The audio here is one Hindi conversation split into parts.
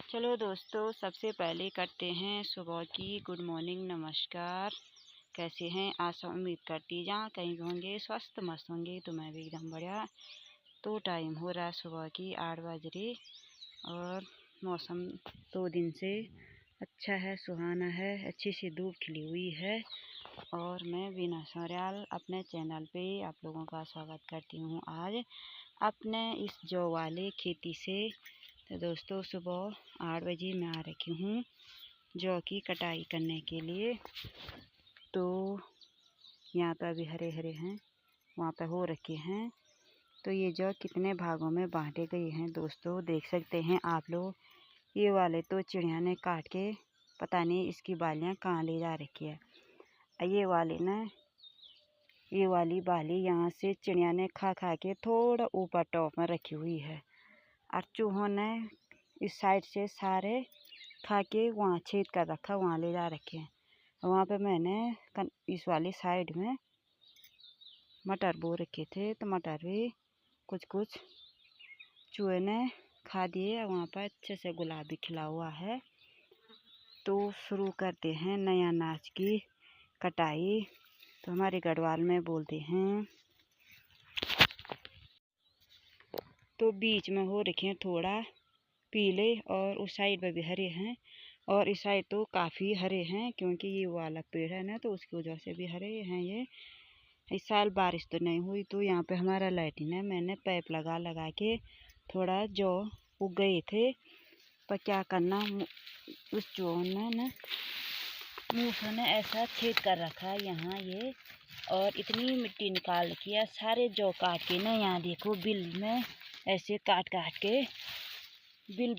चलो दोस्तों, सबसे पहले करते हैं सुबह की गुड मॉर्निंग। नमस्कार। कैसे हैं? आशा उम्मीद करती जहाँ कहीं भी होंगे स्वस्थ मस्त होंगे। तो मैं भी एकदम बढ़िया। तो टाइम हो रहा है सुबह की 8 बज रही और मौसम 2 दिन से अच्छा है, सुहाना है, अच्छी सी धूप खिली हुई है। और मैं वीना सौर्याल अपने चैनल पे आप लोगों का स्वागत करती हूँ आज अपने इस जौ वाले खेती से। तो दोस्तों, सुबह 8 बजे मैं आ रखी हूँ जौ की कटाई करने के लिए। तो यहाँ पर अभी हरे हरे हैं, वहाँ पर हो रखे हैं। तो ये जौ कितने भागों में बांटे गए हैं दोस्तों, देख सकते हैं आप लोग। ये वाले तो चिड़िया ने काट के पता नहीं इसकी बालियाँ कहाँ ले जा रखी है। ये वाले ना, ये वाली बाली यहाँ से चिड़िया ने खा खा के थोड़ा ऊपर टॉप में रखी हुई है। और चूहों ने इस साइड से सारे खा के वहाँ छेद कर रखा, वहाँ ले जा रखे हैं। वहाँ पे मैंने इस वाली साइड में मटर बो रखे थे, तो मटर भी कुछ कुछ चूहे ने खा दिए। वहाँ पर अच्छे से गुलाब भी खिला हुआ है। तो शुरू करते हैं नया अनाज की कटाई। तो हमारे गढ़वाल में बोलते हैं। तो बीच में हो रखे हैं थोड़ा पीले और उस साइड में भी हरे हैं। और इस साइड तो काफ़ी हरे हैं क्योंकि ये वाला पेड़ है ना, तो उसकी वजह से भी हरे हैं ये। इस साल बारिश तो नहीं हुई, तो यहाँ पे हमारा लैट्रिन है। मैंने पाइप लगा लगा के थोड़ा जौ उग गए थे, पर क्या करना, उस जौ ने ना मूसों ने ऐसा छेद कर रखा है यहाँ ये। और इतनी मिट्टी निकाल रखी है, सारे जौ काट के ना, यहाँ देखो बिल में ऐसे काट काट के बिल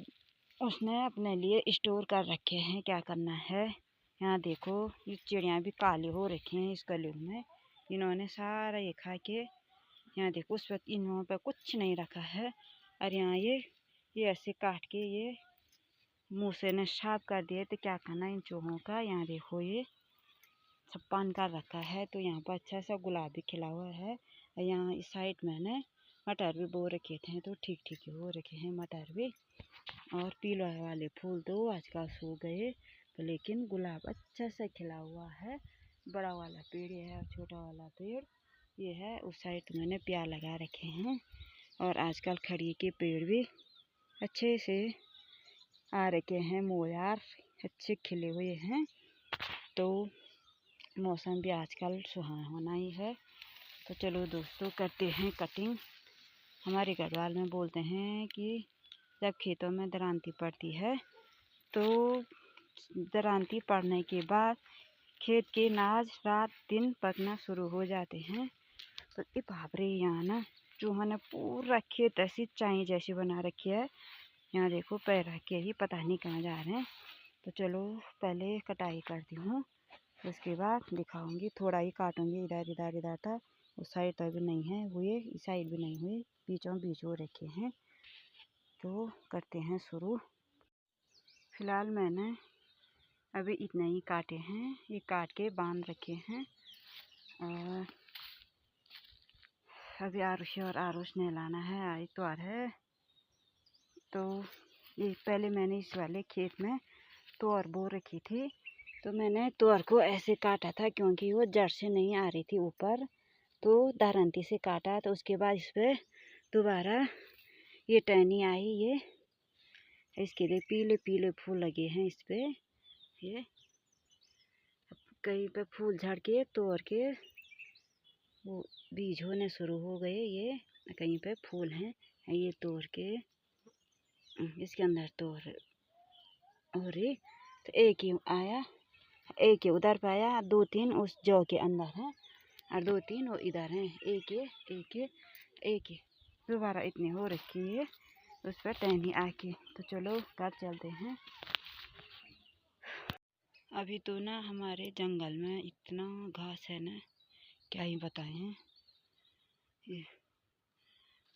उसने अपने लिए स्टोर कर रखे हैं। क्या करना है, यहाँ देखो ये चिड़िया भी काली हो रखी हैं इस गले में। इन्होंने सारा ये खा के, यहाँ देखो उस वक्त इन्हों पे कुछ नहीं रखा है। और यहाँ ये ऐसे काट के ये मुँह से ने साफ कर दिए। तो क्या करना इन चूहों का, यहाँ देखो ये सब पान कर रखा है। तो यहाँ पर अच्छा सा गुलाब भी खिला हुआ है। और यहाँ इस साइड मैंने मटर भी बो रखे थे, तो ठीक ठीक हो रखे हैं मटर भी। और पीला वाले फूल तो आजकल सूख गए, तो लेकिन गुलाब अच्छा सा खिला हुआ है। बड़ा वाला पेड़ ये है और छोटा वाला पेड़ ये है। उस साइड मैंने प्यार लगा रखे हैं। और आजकल खड़ी के पेड़ भी अच्छे से आ रखे हैं, मोयार अच्छे खिले हुए हैं। तो मौसम भी आजकल सुहाना ही है। तो चलो दोस्तों, करते हैं कटिंग। हमारे गढ़वाल में बोलते हैं कि जब खेतों में दरांती पड़ती है, तो दरांती पड़ने के बाद खेत के अनाज रात दिन पकना शुरू हो जाते हैं। तो ये भावरे यहाँ ना चूहों ने पूरा खेत ऐसी चाई जैसी बना रखी है। यहाँ देखो पैर रख के ही पता नहीं कहाँ जा रहे हैं। तो चलो पहले कटाई करती हूँ, उसके बाद दिखाऊंगी। थोड़ा ही काटूंगी, इधर इधर इधर तक। उस साइड तक भी नहीं है हुए, इस साइड भी नहीं हुए, बीचों बीच हो रखे हैं। तो करते हैं शुरू। फिलहाल मैंने अभी इतने ही काटे हैं, ये काट के बांध रखे हैं। और अभी आरुषि और आरुष नहलाना है, इतवार है। तो ये पहले मैंने इस वाले खेत में तुअर बो रखी थी। तो मैंने तुअर को ऐसे काटा था क्योंकि वो जड़ से नहीं आ रही थी ऊपर, तो दारंती से काटा। तो उसके बाद इस पर दोबारा ये टहनी आई, ये इसके लिए पीले पीले फूल लगे हैं इस पे। ये कहीं पे फूल झड़ के तोड़ के वो बीज होने शुरू हो गए। ये कहीं पे फूल हैं, ये तोड़ के इसके अंदर तोड़ हो रही। तो एक ही आया, एक ही उधर पे आया, 2-3 उस जौ के अंदर हैं और 2-3 वो इधर हैं। एक ही दोबारा इतनी हो रखी है उस पर टहनी आके। तो चलो घर चलते हैं। अभी तो ना हमारे जंगल में इतना घास है ना, क्या ही बताएं। ये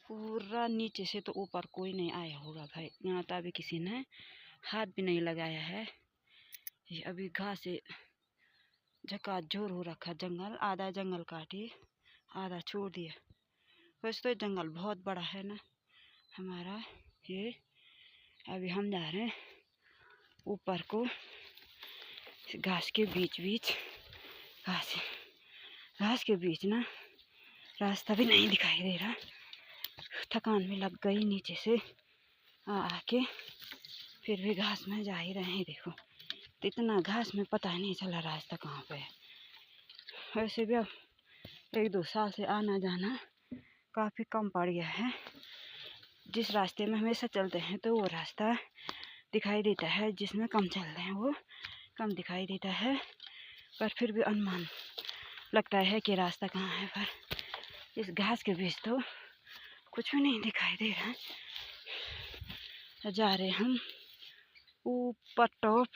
पूरा नीचे से तो ऊपर कोई नहीं आया होगा भाई, यहाँ तो अभी किसी ने हाथ भी नहीं लगाया है। ये अभी घास से झकाझोर हो रखा जंगल। आधा जंगल काटे, आधा छोड़ दिया। वैसे तो जंगल बहुत बड़ा है ना हमारा। ये अभी हम जा रहे हैं ऊपर को घास के बीच घास के बीच ना रास्ता भी नहीं दिखाई दे रहा। थकान में लग गई नीचे से आके, फिर भी घास में जा ही रहे हैं। देखो तो इतना घास में पता नहीं चला रास्ता कहाँ पे है। वैसे भी अब 1-2 साल से आना जाना काफ़ी कम पड़ गया है। जिस रास्ते में हमेशा चलते हैं तो वो रास्ता दिखाई देता है, जिसमें कम चलते हैं वो कम दिखाई देता है। पर फिर भी अनुमान लगता है कि रास्ता कहाँ है। पर इस घास के बीच तो कुछ भी नहीं दिखाई दे रहा है। जा रहे हम ऊपर टॉप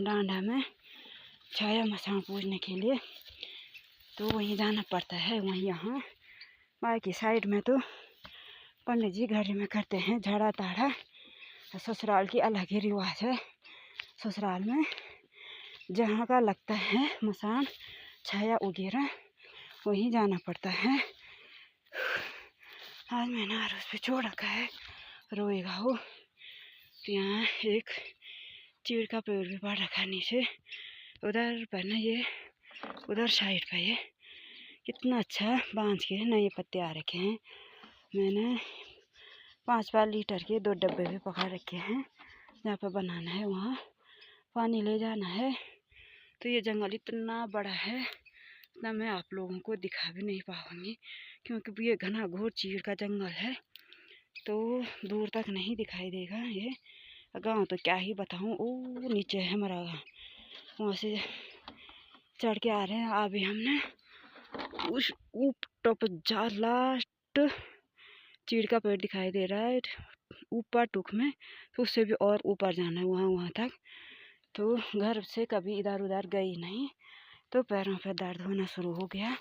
डांडा में छाया मसान पूजने के लिए, तो वहीं जाना पड़ता है। वहीं यहाँ बाकी साइड में तो पंडित जी घर में करते हैं झाड़ा ताड़ा। ससुराल की अलग ही रिवाज है। ससुराल में जहाँ का लगता है मसान छाया वगैरह वहीं जाना पड़ता है। आज मैंने आरोस पे छोड़ रखा है, रोएगा वो। तो यहाँ एक चीड़ का पेड़ भी पड़ रखा है नीचे। उधर पर ना ये उधर साइड पर ये कितना अच्छा बांध के नए पत्ते आ रखे हैं। मैंने 5-5 लीटर के 2 डब्बे भी पकड़ रखे हैं। जहाँ पर बनाना है वहाँ पानी ले जाना है। तो ये जंगल इतना बड़ा है, इतना मैं आप लोगों को दिखा भी नहीं पाऊँगी, क्योंकि ये घना घोर चीड़ का जंगल है, तो दूर तक नहीं दिखाई देगा। ये गांव तो क्या ही बताऊँ, वो नीचे है हमारा गाँव, वहाँ से चढ़ के आ रहे हैं। अभी हमने उस टॉप जा लास्ट चीड़ का पेड़ दिखाई दे रहा है ऊपर टुक में, तो उससे भी और ऊपर जाना है वहाँ तक। तो घर से कभी इधर उधर गई नहीं, तो पैरों पे दर्द होना शुरू हो गया।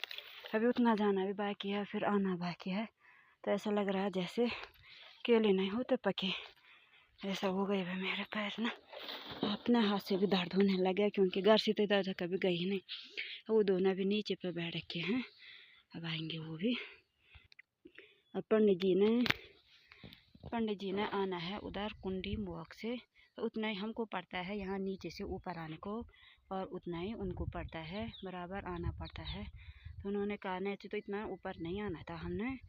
अभी उतना जाना भी बाकी है, फिर आना बाकी है। तो ऐसा लग रहा है जैसे केले नहीं होते पके, ऐसा हो गए भाई मेरे पैर ना। अपने हाथ से भी दर्द होने लग गया, क्योंकि घर से तो इधर कभी गई नहीं। वो दोनों भी नीचे पे बैठ रखे हैं, अब आएंगे वो भी। अब पंडित जी ने आना है उधर कुंडी मुआक से, तो उतना ही हमको पड़ता है यहाँ नीचे से ऊपर आने को, और उतना ही उनको पड़ता है, बराबर आना पड़ता है। तो उन्होंने कहा नहीं तो इतना ऊपर नहीं आना था हमने।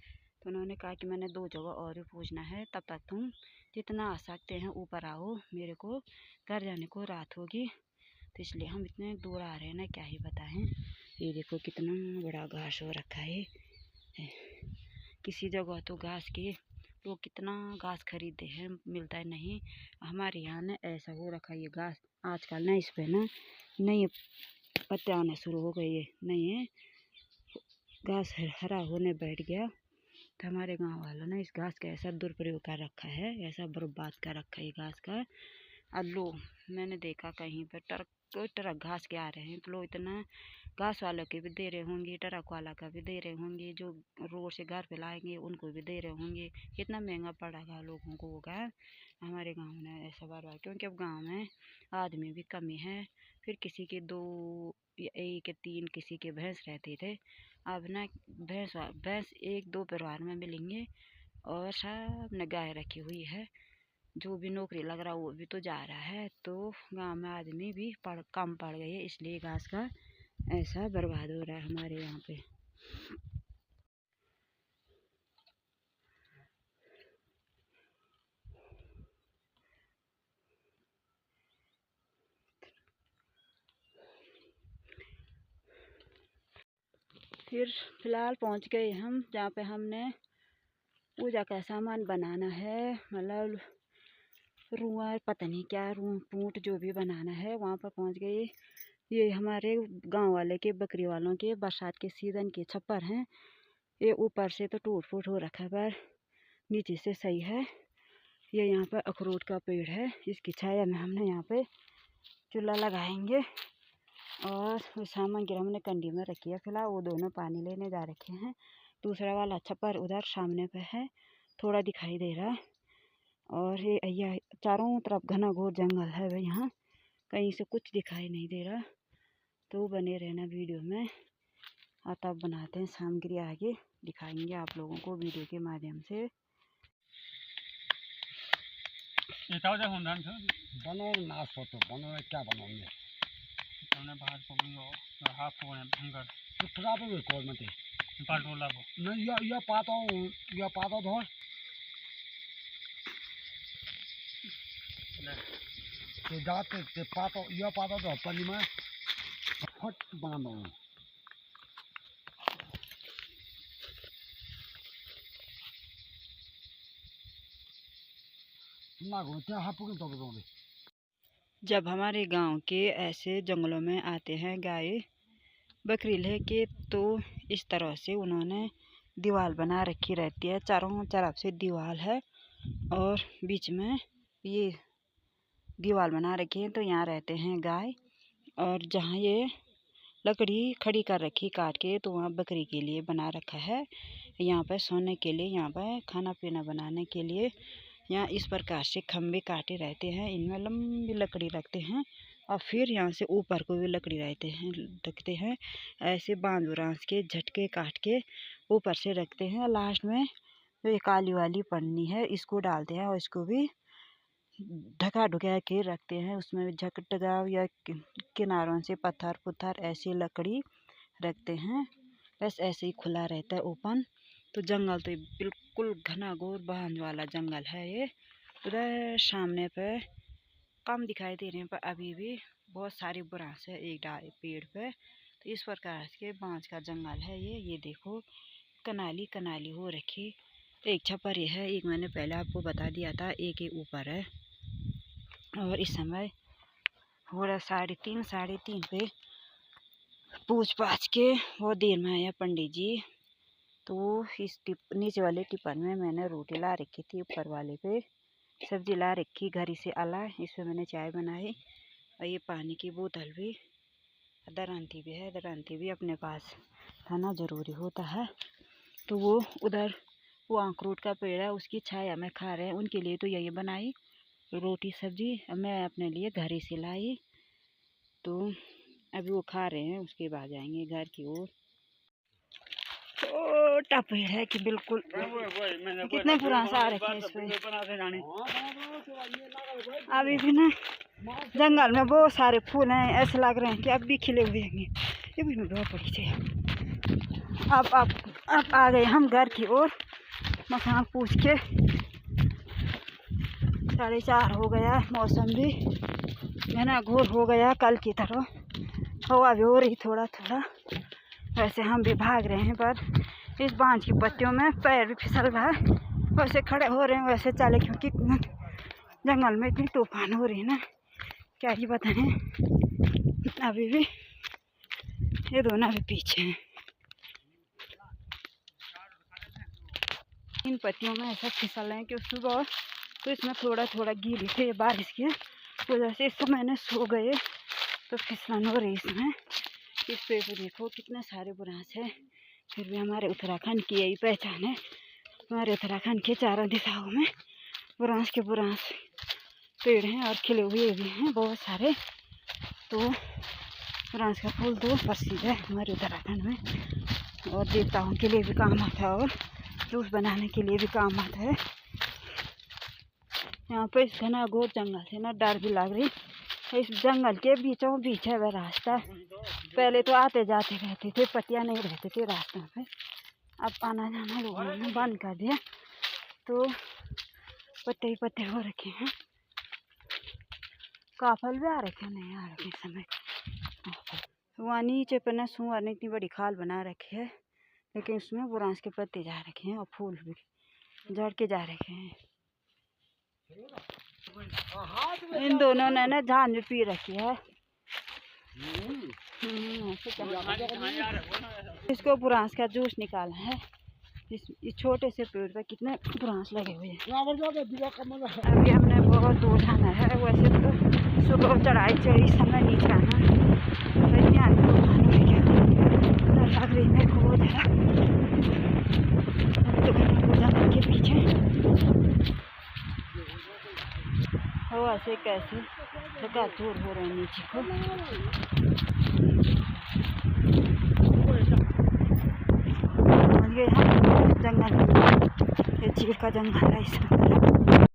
तो उन्होंने कहा कि मैंने 2 जगह और भी पूछना है, तब तक तुम जितना आ सकते हैं ऊपर आओ, मेरे को घर जाने को रात होगी। तो इसलिए हम इतने दूर आ रहे हैं ना, क्या ही बताएं। ये देखो कितना बड़ा घास हो रखा है। किसी जगह तो घास के लोग कितना घास खरीदते हैं, मिलता है नहीं। हमारे यहाँ ना ऐसा हो रखा है ये घास आजकल ना, इस पे ना नए पत्ते आने शुरू हो गए, नए घास हरा होने बैठ गया। तो हमारे गांव वालों ने इस घास का ऐसा दुरुपयोग कर रखा है, ऐसा बर्बाद कर रखा है घास का। अब लो मैंने देखा कहीं पर ट्रक घास के आ रहे हैं, तो लोग इतना घास वालों के भी दे रहे होंगे, ट्रक वाला का भी दे रहे होंगे, जो रोड से घर पे लाएंगे उनको भी दे रहे होंगे। कितना महंगा पड़ेगा लोगों को वो घास। हमारे गांव में ऐसा बर्बाद, क्योंकि अब गांव में आदमी भी कमी है। फिर किसी के 2 या 1 या 3 किसी के भैंस रहते थे। अब ना भैंस 1-2 परिवार में मिलेंगे, और सब ने गाय रखी हुई है। जो भी नौकरी लग रहा वो भी तो जा रहा है। तो गांव में आदमी भी कम पड़ गए है, इसलिए घास का ऐसा बर्बाद हो रहा है हमारे यहाँ पे। फिर फिलहाल पहुँच गए हम जहाँ पे हमने पूजा का सामान बनाना है, मतलब रुआ पता नहीं क्या पूट जो भी बनाना है, वहाँ पर पहुँच गए। ये हमारे गांव वाले के बकरी वालों के बरसात के सीज़न के छप्पर हैं। ये ऊपर से तो टूट फूट हो रखा है, पर नीचे से सही है। ये यहाँ पर अखरोट का पेड़ है, इसकी छाया में हमने यहाँ पे चूल्हा लगाएंगे। और वो सामग्री हमने कंडी में रखी है, फिलहाल वो दोनों पानी लेने जा रखे हैं। दूसरा वाला छप्पर उधर सामने पे है, थोड़ा दिखाई दे रहा है। और ये चारों तरफ घना घोर जंगल है भाई, यहाँ कहीं से कुछ दिखाई नहीं दे रहा। तो बने रहना वीडियो में, और तब बनाते हैं सामग्री, आगे दिखाएंगे आप लोगों को वीडियो के माध्यम से। बनाओ नाश हो तो बनाओ क्या बनाओगे तो भी कौन मत नहीं या पाता धोर ते जाते ते पाता या पाता धोर पनी में फट बांधो ना घोटे हापुके तो बताओगे। जब हमारे गांव के ऐसे जंगलों में आते हैं गाय बकरी लेके तो इस तरह से उन्होंने दीवार बना रखी रहती है। चारों तरफ से दीवार है और बीच में ये दीवार बना रखी है। तो यहाँ रहते हैं गाय और जहाँ ये लकड़ी खड़ी कर रखी काट के तो वहाँ बकरी के लिए बना रखा है। यहाँ पर सोने के लिए, यहाँ पर खाना पीना बनाने के लिए यहाँ इस प्रकार से खम्भे काटे रहते हैं। इनमें लंबी लकड़ी रखते हैं और फिर यहाँ से ऊपर को भी लकड़ी रखते हैं। ऐसे बांध रांस के झटके काट के ऊपर से रखते हैं। लास्ट में जो ये काली वाली पन्नी है इसको डालते हैं और इसको भी ढका ढुका के रखते हैं। उसमें झटका या किनारों से पत्थर ऐसी लकड़ी रखते हैं। बस ऐसे ही खुला रहता है ओपन। तो जंगल तो बिल्कुल घना घोर बांध वाला जंगल है ये। उधर सामने पे कम दिखाई दे रहे हैं पर अभी भी बहुत सारी बुरांस है एक पेड़ पे। तो इस प्रकार के बांझ का जंगल है ये देखो कनाली हो रखी। एक छपरी है, एक मैंने पहले आपको बता दिया था, एक ही ऊपर है। और इस समय हो रहा 3:30 पे पूछ पाछ के बहुत देर में आया पंडित जी। तो इस नीचे वाले टिफिन में मैंने रोटी ला रखी थी, ऊपर वाले पे सब्जी ला रखी घर से अला। इसमें मैंने चाय बनाई और ये पानी की बोतल भी, दरांती भी है। दरांती भी अपने पास खाना ज़रूरी होता है। तो वो उधर वो अखरोट का पेड़ है उसकी छाया में खा रहे हैं। उनके लिए तो यही बनाई रोटी सब्जी, मैं अपने लिए घर से लाई। तो अभी वो खा रहे हैं, उसके बाद जाएंगे घर की ओर। छोटा पेड़ है कि बिल्कुल कितने पुराना आ रखे हैं इस पे। अभी भी ना जंगल में बहुत सारे फूल हैं, ऐसे लग रहे हैं कि अब भी खिले हुए हैं। ये भी बहुत बड़ी से अब आ गए हम घर की ओर। मकान पूछ के 4:30 हो गया। मौसम भी घना घोर हो गया कल की तरह। हवा भी हो रही थोड़ा थोड़ा। वैसे हम भी भाग रहे हैं पर इस बांझ की पत्तियों में पैर भी फिसल रहा है। वैसे खड़े हो रहे हैं वैसे चले, क्योंकि जंगल में इतनी तूफान हो रही है ना, क्या ही बताएं। अभी भी ये दोनों भी पीछे हैं। इन पत्तियों में ऐसा फिसल रहे हैं कि सुबह तो इसमें थोड़ा थोड़ा गीली थे बारिश की वजह से। इस समय मैंने सो गए तो फिसलन हो रही इसमें। इस पेड़ को देखो कितने सारे बुरांस है। फिर भी हमारे उत्तराखंड की यही पहचान है। हमारे उत्तराखंड के चारों दिशाओं में बुरांस के बुरांस पेड़ हैं और खिले हुए भी हैं बहुत सारे। तो बुरांस का फूल तो प्रसिद्ध है हमारे उत्तराखंड में और देवताओं के लिए भी काम आता है और जूस बनाने के लिए भी काम आता है। यहाँ पर इस घना घोर जंगल से ना डर भी लग रही। इस जंगल के बीचों बीच है वह रास्ता। पहले तो आते जाते रहते थे, पत्तियाँ नहीं रहते थे रास्तों पे। अब आना जाना लोगों ने बंद कर दिया तो पत्ते ही पत्ते हो रखे हैं। काफल भी आ रखे नहीं आ रखे समय। वहाँ नीचे पर न सुअर ने इतनी बड़ी खाल बना रखी है, लेकिन उसमें बुरांस के पत्ते जा रखे हैं और फूल भी झड़ के जा रखे हैं। इन दोनों ने ना झांझ भी पी रखी है। इसको बुरांस का जूस निकाला है। इस छोटे से पेड़ पर कितने बुरांस लगे हुए हैं। अभी हमने बहुत दूर जाना है। वैसे तो सुबह चढ़ाई चढ़ी समय नीचे आना लग रही मेरे को बहुत है। तो के पीछे हवा से कैसे लगातार हो रहे हैं नीचे को। ये है जंगल, ये चीड़ का जंगल है इसमें।